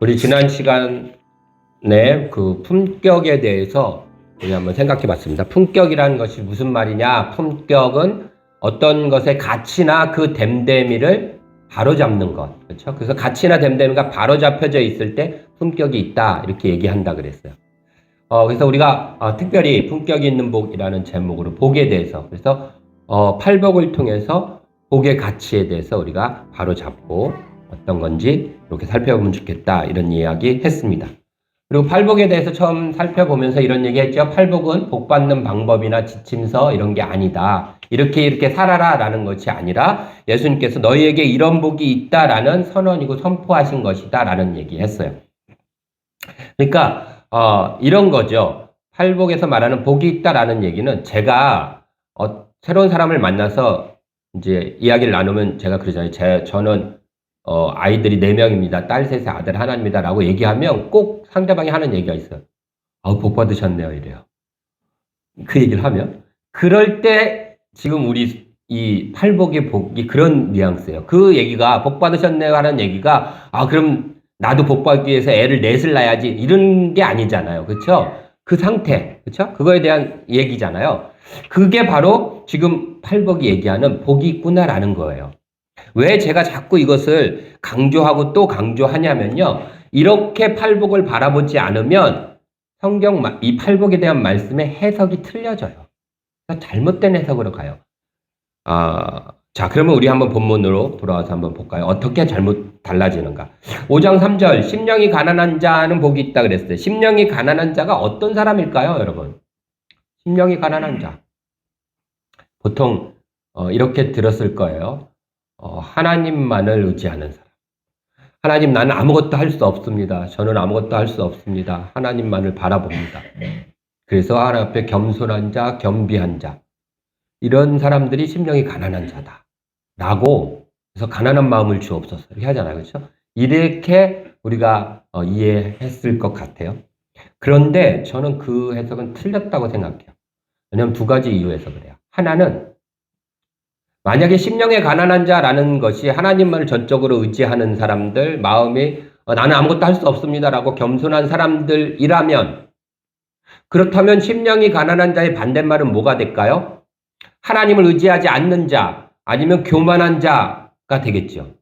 우리 지난 시간에 그 품격에 대해서 우리 한번 생각해 봤습니다. 품격이라는 것이 무슨 말이냐? 품격은 어떤 것의 가치나 그 됨됨이를 바로잡는 것. 그렇죠? 그래서 가치나 됨됨이가 바로잡혀져 있을 때 품격이 있다. 이렇게 얘기한다 그랬어요. 그래서 우리가 특별히 품격이 있는 복이라는 제목으로 복에 대해서, 그래서 팔복을 통해서 복의 가치에 대해서 우리가 바로잡고 어떤 건지 이렇게 살펴보면 좋겠다, 이런 이야기 했습니다. 그리고 팔복에 대해서 처음 살펴보면서 이런 얘기 했죠. 팔복은 복 받는 방법이나 지침서 이런 게 아니다. 이렇게 살아라 라는 것이 아니라 예수님께서 너희에게 이런 복이 있다라는 선언이고 선포하신 것이다 라는 얘기 했어요. 그러니까 이런 거죠. 팔복에서 말하는 복이 있다라는 얘기는 제가 새로운 사람을 만나서 이제 이야기를 나누면 제가 그러잖아요. 저는 아이들이 4명입니다. 딸 3에 아들 하나입니다. 라고 얘기하면 꼭 상대방이 하는 얘기가 있어요. 복 받으셨네요. 이래요. 그 얘기를 하면. 그럴 때 지금 우리 이 팔복의 복이 그런 뉘앙스예요. 그 얘기가 복 받으셨네요 하는 얘기가 그럼 나도 복 받기 위해서 애를 넷을 낳아야지 이런 게 아니잖아요. 그렇죠? 그 상태. 그렇죠? 그거에 대한 얘기잖아요. 그게 바로 지금 팔복이 얘기하는 복이 있구나라는 거예요. 왜 제가 자꾸 이것을 강조하고 또 강조하냐면요. 이렇게 팔복을 바라보지 않으면 성경 이 팔복에 대한 말씀의 해석이 틀려져요. 잘못된 해석으로 가요. 자, 그러면 우리 한번 본문으로 돌아와서 한번 볼까요? 어떻게 잘못 달라지는가? 5장 3절, 심령이 가난한 자는 복이 있다 그랬어요. 심령이 가난한 자가 어떤 사람일까요, 여러분? 심령이 가난한 자. 보통 이렇게 들었을 거예요. 하나님만을 의지하는 사람. 하나님, 나는 아무것도 할 수 없습니다. 저는 아무것도 할 수 없습니다. 하나님만을 바라봅니다. 그래서 하나님 앞에 겸손한 자, 겸비한 자. 이런 사람들이 심령이 가난한 자다. 라고, 그래서 가난한 마음을 주옵소서. 이렇게 하잖아요. 그렇죠? 이렇게 우리가 이해했을 것 같아요. 그런데 저는 그 해석은 틀렸다고 생각해요. 왜냐하면 2가지 이유에서 그래요. 하나는 만약에 심령에 가난한 자라는 것이 하나님만을 전적으로 의지하는 사람들, 마음이 나는 아무것도 할 수 없습니다라고 겸손한 사람들이라면, 그렇다면 심령이 가난한 자의 반대말은 뭐가 될까요? 하나님을 의지하지 않는 자, 아니면 교만한 자가 되겠죠.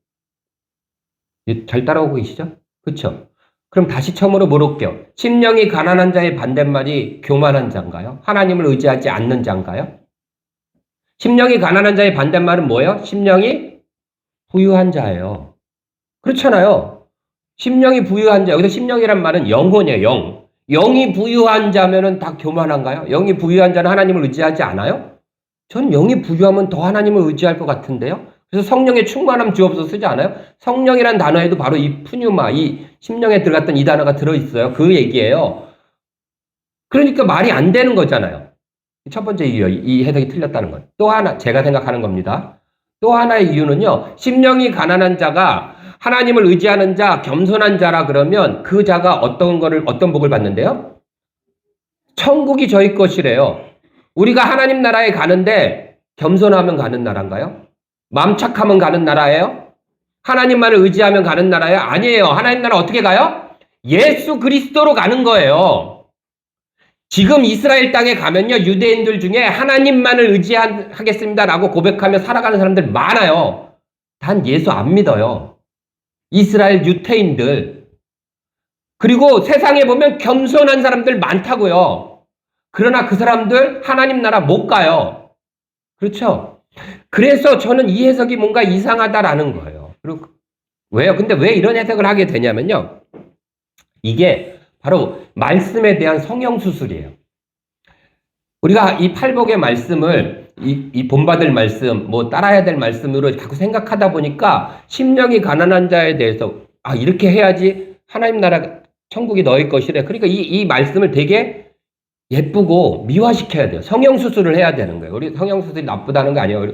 잘 따라오고 계시죠? 그렇죠? 그럼 다시 처음으로 물어볼게요. 심령이 가난한 자의 반대말이 교만한 자인가요? 하나님을 의지하지 않는 자인가요? 심령이 가난한 자의 반대말은 뭐예요? 심령이 부유한 자예요. 그렇잖아요. 심령이 부유한 자. 여기서 심령이란 말은 영혼이에요. 영. 영이 부유한 자면은 다 교만한가요? 영이 부유한 자는 하나님을 의지하지 않아요? 전 영이 부유하면 더 하나님을 의지할 것 같은데요. 그래서 성령의 충만함 주옵소서 쓰지 않아요? 성령이란 단어에도 바로 이 푸뉴마, 이 심령에 들어갔던 이 단어가 들어있어요. 그 얘기예요. 그러니까 말이 안 되는 거잖아요. 첫 번째 이유, 이 해석이 틀렸다는 것. 또 하나, 제가 생각하는 겁니다. 또 하나의 이유는요, 심령이 가난한 자가 하나님을 의지하는 자, 겸손한 자라 그러면 그 자가 어떤 복을 받는데요? 천국이 저희 것이래요. 우리가 하나님 나라에 가는데 겸손하면 가는 나라인가요? 마음 착하면 가는 나라예요? 하나님만을 의지하면 가는 나라예요? 아니에요. 하나님 나라 어떻게 가요? 예수 그리스도로 가는 거예요. 지금 이스라엘 땅에 가면요, 유대인들 중에 하나님만을 의지하겠습니다라고 고백하며 살아가는 사람들 많아요. 단 예수 안 믿어요. 이스라엘 유태인들. 그리고 세상에 보면 겸손한 사람들 많다고요. 그러나 그 사람들 하나님 나라 못 가요. 그렇죠? 그래서 저는 이 해석이 뭔가 이상하다라는 거예요. 그리고 왜요? 근데 왜 이런 해석을 하게 되냐면요, 이게 바로 말씀에 대한 성형수술이에요. 우리가 이 팔복의 말씀을 이 본받을 말씀, 따라야 될 말씀으로 자꾸 생각하다 보니까 심령이 가난한 자에 대해서 이렇게 해야지 하나님 나라 천국이 너희 것이래. 그러니까 이 말씀을 되게 예쁘고 미화시켜야 돼요. 성형수술을 해야 되는 거예요. 우리 성형수술이 나쁘다는 거 아니에요.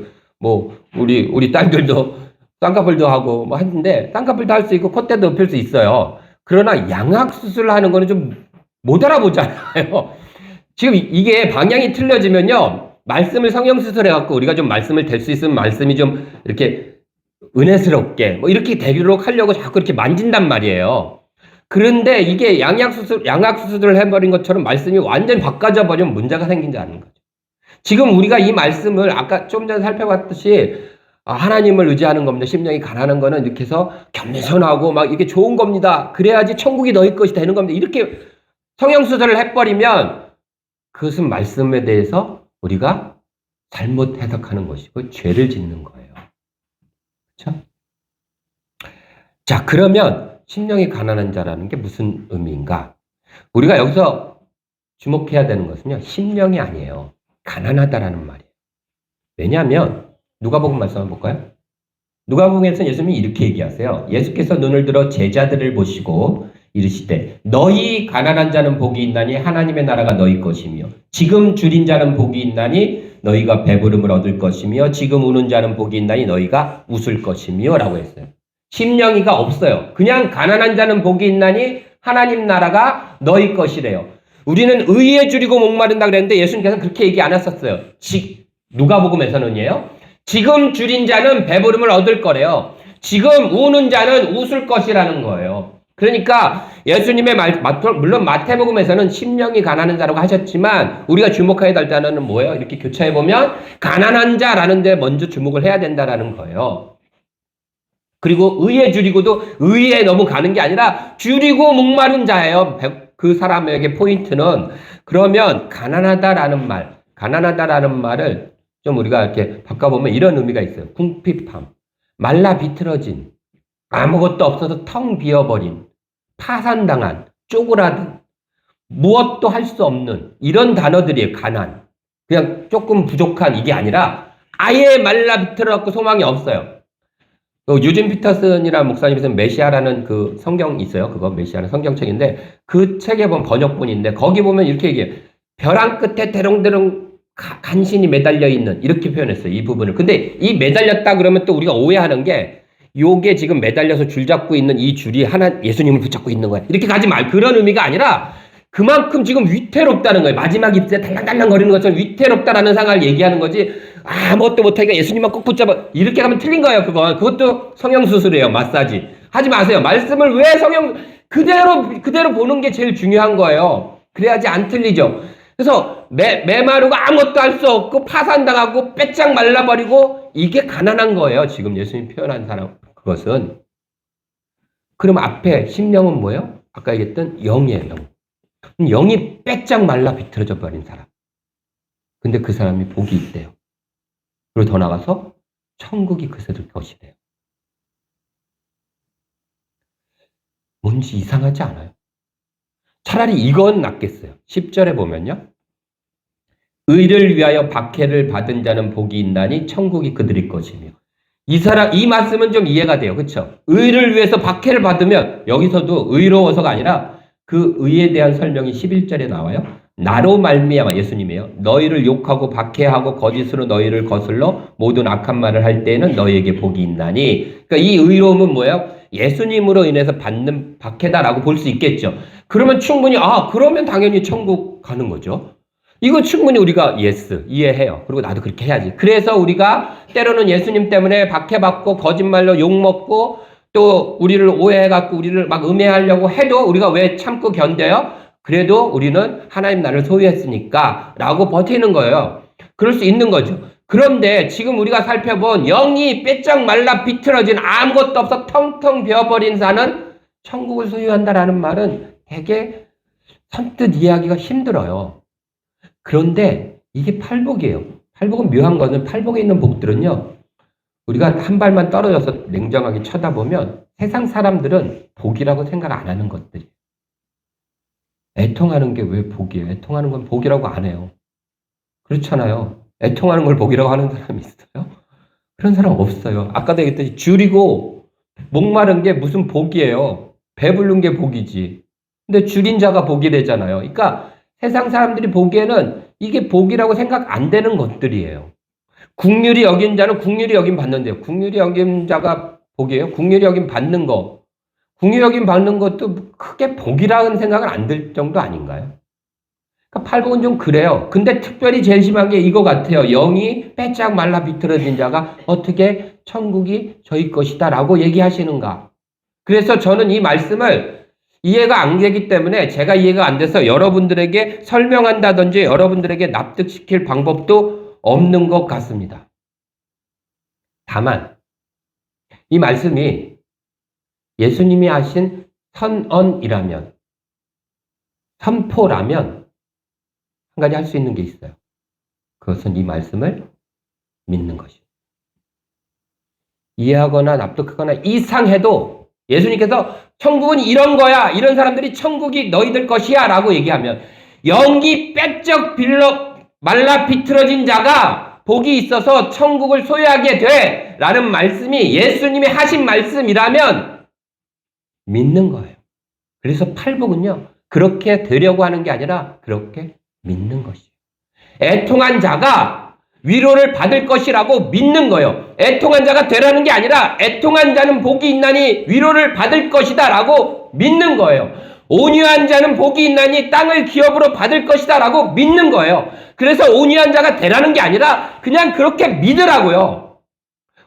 우리 딸들도 쌍꺼풀도 하고 하는데 쌍꺼풀도 할 수 있고 콧대도 높일 수 있어요. 그러나 양악수술을 하는 거는 좀 못 알아보잖아요. 지금 이게 방향이 틀려지면요, 말씀을 성형수술해갖고 우리가 좀 말씀을 될 수 있으면 말씀이 좀 이렇게 은혜스럽게 이렇게 되도록 하려고 자꾸 이렇게 만진단 말이에요. 그런데 이게 양악수술을 해버린 것처럼 말씀이 완전히 바꿔져 버리면 문제가 생긴다는 거죠. 지금 우리가 이 말씀을 아까 좀 전에 살펴봤듯이 하나님을 의지하는 겁니다. 심령이 가난한 거는 이렇게 해서 겸손하고 막 이게 좋은 겁니다. 그래야지 천국이 너희 것이 되는 겁니다. 이렇게 성형수술을 해버리면 그것은 말씀에 대해서 우리가 잘못 해석하는 것이고 죄를 짓는 거예요. 그렇죠? 자, 그러면 심령이 가난한 자라는 게 무슨 의미인가? 우리가 여기서 주목해야 되는 것은요. 심령이 아니에요. 가난하다라는 말이에요. 왜냐하면 누가복음 말씀 한번 볼까요? 누가복음에서 예수님이 이렇게 얘기하세요. 예수께서 눈을 들어 제자들을 보시고 이르시되 너희 가난한 자는 복이 있나니 하나님의 나라가 너희 것이며 지금 줄인 자는 복이 있나니 너희가 배부름을 얻을 것이며 지금 우는 자는 복이 있나니 너희가 웃을 것이며 라고 했어요. 심령이가 없어요. 그냥 가난한 자는 복이 있나니 하나님 나라가 너희 것이래요. 우리는 의에 줄이고 목마른다 그랬는데 예수님께서는 그렇게 얘기 안 하셨어요. 누가복음에서는요. 지금 줄인 자는 배부름을 얻을 거래요. 지금 우는 자는 웃을 것이라는 거예요. 그러니까 예수님의 물론 마태복음에서는 심령이 가난한 자라고 하셨지만 우리가 주목해야 될 단어는 뭐예요? 이렇게 교차해보면 가난한 자라는 데 먼저 주목을 해야 된다라는 거예요. 그리고 의에 줄이고도 의에 너무 가는 게 아니라 줄이고 목마른 자예요. 그 사람에게 포인트는 그러면 가난하다라는 말을 좀 우리가 이렇게 바꿔보면 이런 의미가 있어요. 궁핍함, 말라 비틀어진, 아무것도 없어서 텅 비어버린, 파산당한, 쪼그라든, 무엇도 할 수 없는 이런 단어들이에요. 가난. 그냥 조금 부족한 이게 아니라 아예 말라 비틀어갖고 소망이 없어요. 유진 피터슨이라는 목사님이 쓴 메시아라는 그 성경이 있어요. 그거 메시아는 성경책인데 그 책에 보면 번역본인데 거기 보면 이렇게 얘기해요. 벼랑 끝에 대롱대롱 간신히 매달려 있는 이렇게 표현했어요. 이 부분을. 근데 이 매달렸다 그러면 또 우리가 오해하는 게 요게 지금 매달려서 줄 잡고 있는 이 줄이 하나 예수님을 붙잡고 있는 거야. 이렇게 가지 말 그런 의미가 아니라 그만큼 지금 위태롭다는 거예요. 마지막 입술에 달랑달랑 거리는 것처럼 위태롭다라는 상황을 얘기하는 거지. 아무것도 못하니까 예수님만 꼭 붙잡아. 이렇게 가면 틀린 거예요. 그것도 성형수술이에요. 마사지. 하지 마세요. 말씀을 왜 그대로 보는 게 제일 중요한 거예요. 그래야지 안 틀리죠. 그래서 메마르고 아무것도 할 수 없고 파산당하고 빼짝 말라버리고 이게 가난한 거예요. 지금 예수님 표현한 사람 그것은. 그럼 앞에 심령은 뭐예요? 아까 얘기했던 영이에요. 영이 빼짝 말라 비틀어져 버린 사람. 근데 그 사람이 복이 있대요. 그리고 더 나가서 천국이 그새들 것이래요. 뭔지 이상하지 않아요? 차라리 이건 낫겠어요. 10절에 보면요. 의를 위하여 박해를 받은 자는 복이 있나니 천국이 그들의 것이며. 이 말씀은 좀 이해가 돼요. 그렇죠? 의를 위해서 박해를 받으면 여기서도 의로워서가 아니라 그 의에 대한 설명이 11절에 나와요. 나로 말미암아 예수님이에요. 너희를 욕하고 박해하고 거짓으로 너희를 거슬러 모든 악한 말을 할 때에는 너희에게 복이 있나니. 그러니까 이 의로움은 뭐예요? 예수님으로 인해서 받는 박해다라고 볼 수 있겠죠. 그러면 충분히 그러면 당연히 천국 가는 거죠. 이거 충분히 우리가 이해해요. 그리고 나도 그렇게 해야지. 그래서 우리가 때로는 예수님 때문에 박해받고 거짓말로 욕먹고 또 우리를 오해해갖고 우리를 막 음해하려고 해도 우리가 왜 참고 견뎌요? 그래도 우리는 하나님 나라를 소유했으니까 라고 버티는 거예요. 그럴 수 있는 거죠. 그런데 지금 우리가 살펴본 영이 빼짝 말라 비틀어진 아무것도 없어 텅텅 비어버린 자는 천국을 소유한다라는 말은 되게 선뜻 이해하기가 힘들어요. 그런데 이게 팔복이에요. 팔복은 묘한 거는 팔복에 있는 복들은요. 우리가 한 발만 떨어져서 냉정하게 쳐다보면 세상 사람들은 복이라고 생각 안 하는 것들이에요. 애통하는 게 왜 복이에요? 애통하는 건 복이라고 안 해요. 그렇잖아요. 애통하는 걸 복이라고 하는 사람이 있어요? 그런 사람 없어요. 아까도 얘기했듯이 줄이고 목마른 게 무슨 복이에요. 배부른 게 복이지. 근데 줄인 자가 복이래잖아요. 그러니까 세상 사람들이 보기에는 이게 복이라고 생각 안 되는 것들이에요. 국률이 여긴 자는 국률이 여긴 받는데요. 국률이 여긴 자가 복이에요. 국률이 여긴 받는 거. 국률이 여긴 받는 것도 크게 복이라는 생각은 안 들 정도 아닌가요? 그러니까 팔복은 좀 그래요. 근데 특별히 제일 심한 게 이거 같아요. 영이 빼짝 말라 비틀어진 자가 어떻게 천국이 저희 것이다 라고 얘기하시는가. 그래서 저는 이 말씀을 이해가 안 되기 때문에 제가 이해가 안 돼서 여러분들에게 설명한다든지 여러분들에게 납득시킬 방법도 없는 것 같습니다. 다만 이 말씀이 예수님이 하신 선언이라면, 선포라면 한 가지 할 수 있는 게 있어요. 그것은 이 말씀을 믿는 것이에요. 이해하거나 납득하거나 이상해도 예수님께서 천국은 이런 거야, 이런 사람들이 천국이 너희들 것이야 라고 얘기하면 영기 빼쩍 빌러 말라 비틀어진 자가 복이 있어서 천국을 소유하게 돼 라는 말씀이 예수님이 하신 말씀이라면 믿는 거예요. 그래서 팔복은요, 그렇게 되려고 하는 게 아니라 그렇게 믿는 것이에요. 애통한 자가 위로를 받을 것이라고 믿는 거예요. 애통한 자가 되라는 게 아니라 애통한 자는 복이 있나니 위로를 받을 것이다 라고 믿는 거예요. 온유한 자는 복이 있나니 땅을 기업으로 받을 것이다 라고 믿는 거예요. 그래서 온유한 자가 되라는 게 아니라 그냥 그렇게 믿으라고요.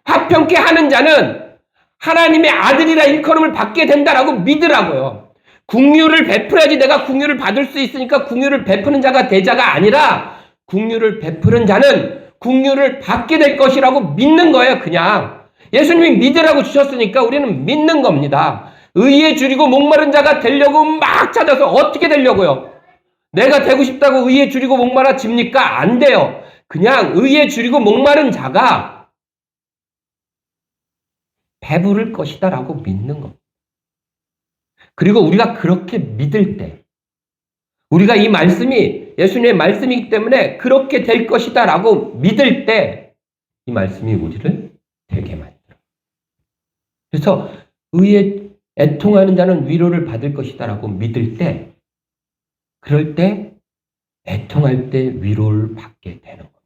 화평케 하는 자는 하나님의 아들이라 일컬음을 받게 된다라고 믿으라고요. 긍휼을 베풀어야지 내가 긍휼을 받을 수 있으니까 긍휼을 베푸는 자가 되자가 아니라 긍휼을 베푸는 자는 긍휼을 받게 될 것이라고 믿는 거예요. 그냥 예수님이 믿으라고 주셨으니까 우리는 믿는 겁니다. 의에 줄이고 목마른 자가 되려고 막 찾아서 어떻게 되려고요? 내가 되고 싶다고 의에 줄이고 목마라집니까? 안 돼요. 그냥 의에 줄이고 목마른 자가 배부를 것이다 라고 믿는 겁니다. 그리고 우리가 그렇게 믿을 때, 우리가 이 말씀이 예수님의 말씀이기 때문에 그렇게 될 것이다 라고 믿을 때 이 말씀이 우리를 되게 만들어요. 그래서 의에 애통하는 자는 위로를 받을 것이다 라고 믿을 때, 그럴 때 애통할 때 위로를 받게 되는 겁니다.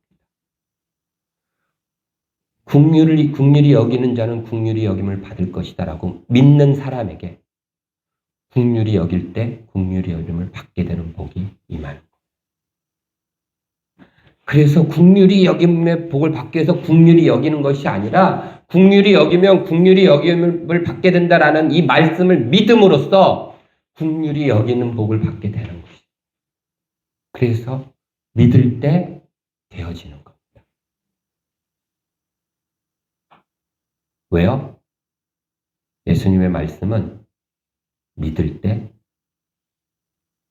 긍휼히 여기는 자는 긍휼히 여김을 받을 것이다 라고 믿는 사람에게 긍휼히 여길 때 긍휼히 여김을 받게 되는 복이 임하는 거예요. 그래서 긍휼히 여김의 복을 받기 위해서 긍휼히 여기는 것이 아니라 긍휼히 여기면 긍휼히 여김을 받게 된다라는 이 말씀을 믿음으로써 긍휼히 여기는 복을 받게 되는 것이에요. 그래서 믿을 때 되어지는 겁니다. 왜요? 예수님의 말씀은 믿을 때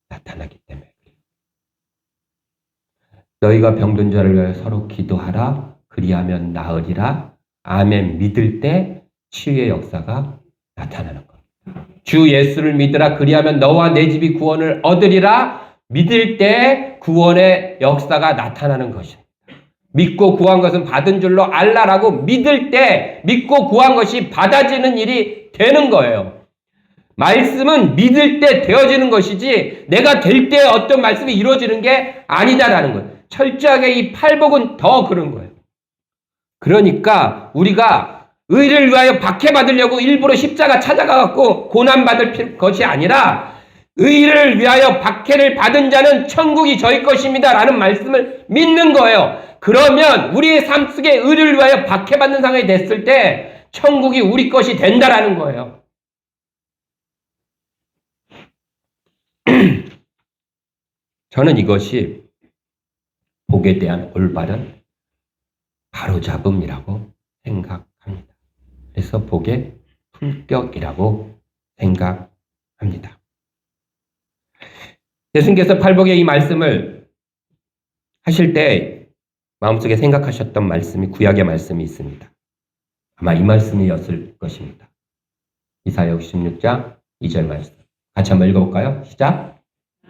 나타나기 때문에. 너희가 병든 자를 위하여 서로 기도하라. 그리하면 나으리라. 아멘. 믿을 때 치유의 역사가 나타나는 겁니다. 주 예수를 믿으라. 그리하면 너와 내 집이 구원을 얻으리라. 믿을 때 구원의 역사가 나타나는 것입니다. 믿고 구한 것은 받은 줄로 알라라고 믿을 때 믿고 구한 것이 받아지는 일이 되는 거예요. 말씀은 믿을 때 되어지는 것이지 내가 될 때 어떤 말씀이 이루어지는 게 아니다라는 거예요. 철저하게 이 팔복은 더 그런 거예요. 그러니까 우리가 의를 위하여 박해받으려고 일부러 십자가 찾아가갖고 고난받을 것이 아니라 의를 위하여 박해를 받은 자는 천국이 저희 것입니다 라는 말씀을 믿는 거예요. 그러면 우리의 삶 속에 의를 위하여 박해받는 상황이 됐을 때 천국이 우리 것이 된다라는 거예요. 저는 이것이 복에 대한 올바른 바로잡음이라고 생각합니다. 그래서 복의 품격이라고 생각합니다. 예수님께서 팔복의 이 말씀을 하실 때 마음속에 생각하셨던 말씀이 구약의 말씀이 있습니다. 아마 이 말씀이었을 것입니다. 이사야 66장 2절 말씀. 같이 한번 읽어볼까요? 시작.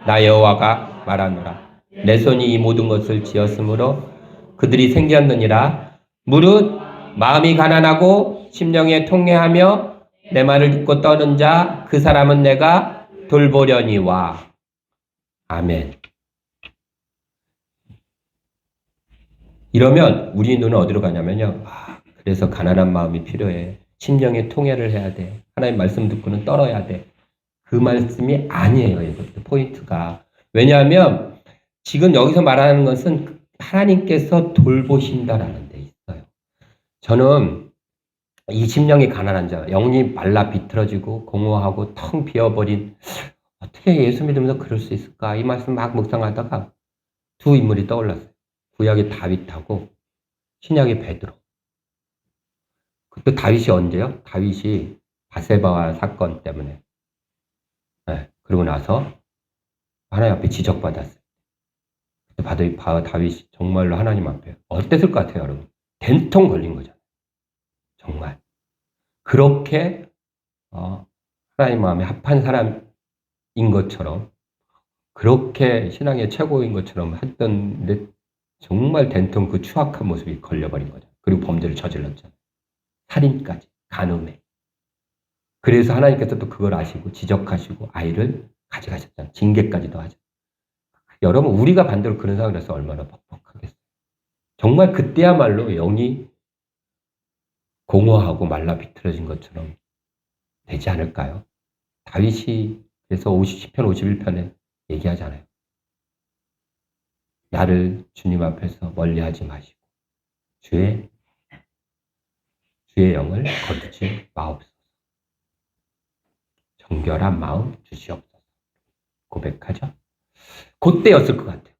나 여호와가 말하노라. 내 손이 이 모든 것을 지었으므로 그들이 생겼느니라. 무릇 마음이 가난하고 심령에 통회하며 내 말을 듣고 떠는 자 그 사람은 내가 돌보려니와. 아멘. 이러면 우리 눈은 어디로 가냐면요. 그래서 가난한 마음이 필요해. 심령에 통회를 해야 돼. 하나님 말씀 듣고는 떨어야 돼. 그 말씀이 아니에요. 이것도 포인트가. 왜냐하면 지금 여기서 말하는 것은 하나님께서 돌보신다라는 데 있어요. 저는 이 심령이 가난한 자, 영이 말라 비틀어지고 공허하고 텅 비어버린, 어떻게 예수 믿으면서 그럴 수 있을까? 이 말씀 막 묵상하다가 두 인물이 떠올랐어요. 구약의 다윗하고 신약의 베드로. 그때 다윗이 언제요? 다윗이 바세바와 사건 때문에. 네, 그러고 나서 하나님 앞에 지적받았어요. 그때 다윗이 정말로 하나님 앞에 어땠을 것 같아요, 여러분? 된통 걸린 거잖아요. 정말. 그렇게 하나님 마음에 합한 사람인 것처럼, 그렇게 신앙의 최고인 것처럼 했던데 정말 된통 그 추악한 모습이 걸려버린 거죠. 그리고 범죄를 저질렀잖아요. 살인까지, 간음에. 그래서 하나님께서 또 그걸 아시고 지적하시고 아이를 가져가셨잖아요. 징계까지도 하죠. 여러분, 우리가 반대로 그런 상황이라서 얼마나 퍽퍽하겠어요. 정말 그때야말로 영이 공허하고 말라 비틀어진 것처럼 되지 않을까요? 다윗이 그래서 10편 51편에 얘기하잖아요. 나를 주님 앞에서 멀리하지 마시고 주의 영을 거두지 마옵소서. 정결한 마음 주시옵소서. 고백하죠. 그때였을 것 같아요.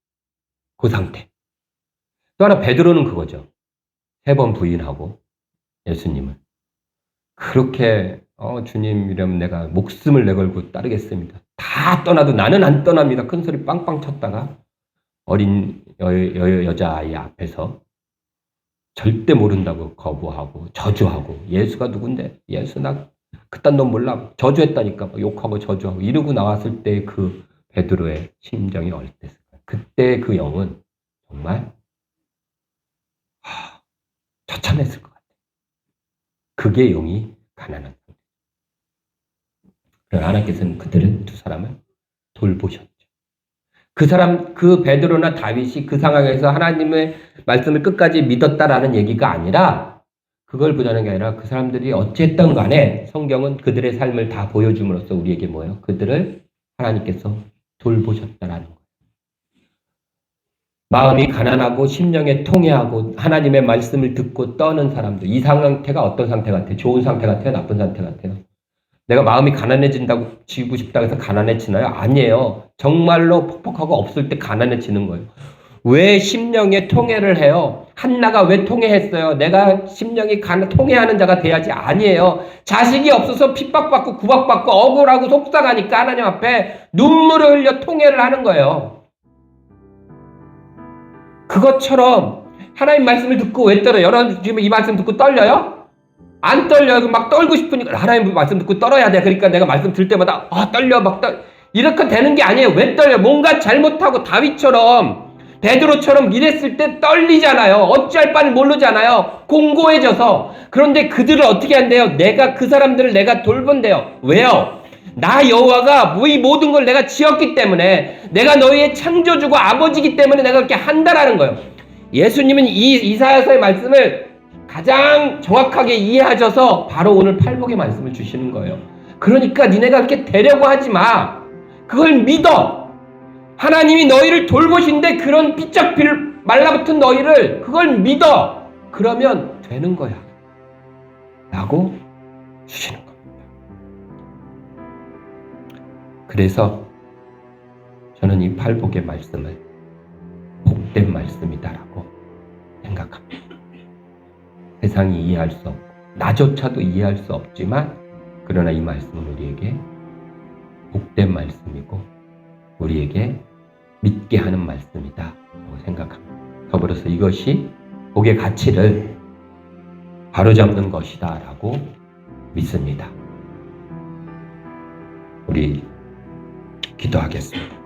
그 상태. 또 하나 베드로는 그거죠. 3번 부인하고 예수님을. 그렇게 주님이라면 내가 목숨을 내걸고 따르겠습니다. 다 떠나도 나는 안 떠납니다. 큰 소리 빵빵 쳤다가 어린 여자아이 앞에서 절대 모른다고 거부하고 저주하고 예수가 누군데? 예수 나 그딴 놈 몰라. 저주했다니까. 욕하고 저주하고 이러고 나왔을 때 그 베드로의 심정이 어땠을까요? 그때 그 영은 정말 처참했을 것 같아요. 그게 영이 가난한 상태. 그러나 하나님께서는 그들을 두 사람을 돌보셨죠. 그 베드로나 다윗이 그 상황에서 하나님의 말씀을 끝까지 믿었다라는 얘기가 아니라, 그걸 보자는 게 아니라 그 사람들이 어쨌든 간에 성경은 그들의 삶을 다 보여줌으로써 우리에게 뭐예요? 그들을 하나님께서 돌보셨다라는 거예요. 마음이 가난하고 심령에 통해하고 하나님의 말씀을 듣고 떠는 사람들, 이 상태가 어떤 상태 같아요? 좋은 상태 같아요? 나쁜 상태 같아요? 내가 마음이 가난해진다고 지고 싶다고 해서 가난해지나요? 아니에요. 정말로 퍽퍽하고 없을 때 가난해지는 거예요. 왜 심령에 통해를 해요? 한나가 왜 통해했어요? 내가 심령이 통해하는 자가 돼야지. 아니에요. 자식이 없어서 핍박받고 구박받고 억울하고 속상하니까 하나님 앞에 눈물을 흘려 통해를 하는 거예요. 그것처럼 하나님 말씀을 듣고 왜 떨어요? 여러분 지금 이 말씀 듣고 떨려요? 안 떨려요. 막 떨고 싶으니까 하나님 말씀 듣고 떨어야 돼. 그러니까 내가 말씀 들 때마다 떨려 막 이렇게 되는 게 아니에요. 왜 떨려? 뭔가 잘못하고 다윗처럼 베드로처럼 이랬을 때 떨리잖아요. 어찌할 바를 모르잖아요. 공고해져서. 그런데 그들을 어떻게 한대요? 그 사람들을 내가 돌본대요. 왜요? 나 여호와가 이 모든 걸 내가 지었기 때문에, 내가 너희의 창조주고 아버지기 때문에 내가 그렇게 한다라는 거예요. 예수님은 이 이사야서의 말씀을 가장 정확하게 이해하셔서 바로 오늘 팔복의 말씀을 주시는 거예요. 그러니까 니네가 그렇게 되려고 하지 마. 그걸 믿어. 하나님이 너희를 돌보신데 그런 삐쩍 말라붙은 너희를 그걸 믿어. 그러면 되는 거야. 라고 주시는 겁니다. 그래서 저는 이 팔복의 말씀을 복된 말씀이다라고 생각합니다. 세상이 이해할 수 없고 나조차도 이해할 수 없지만, 그러나 이 말씀은 우리에게 복된 말씀이고 우리에게 믿게 하는 말씀이다 라고 생각합니다. 더불어서 이것이 복의 가치를 바로잡는 것이다 라고 믿습니다. 우리 기도하겠습니다.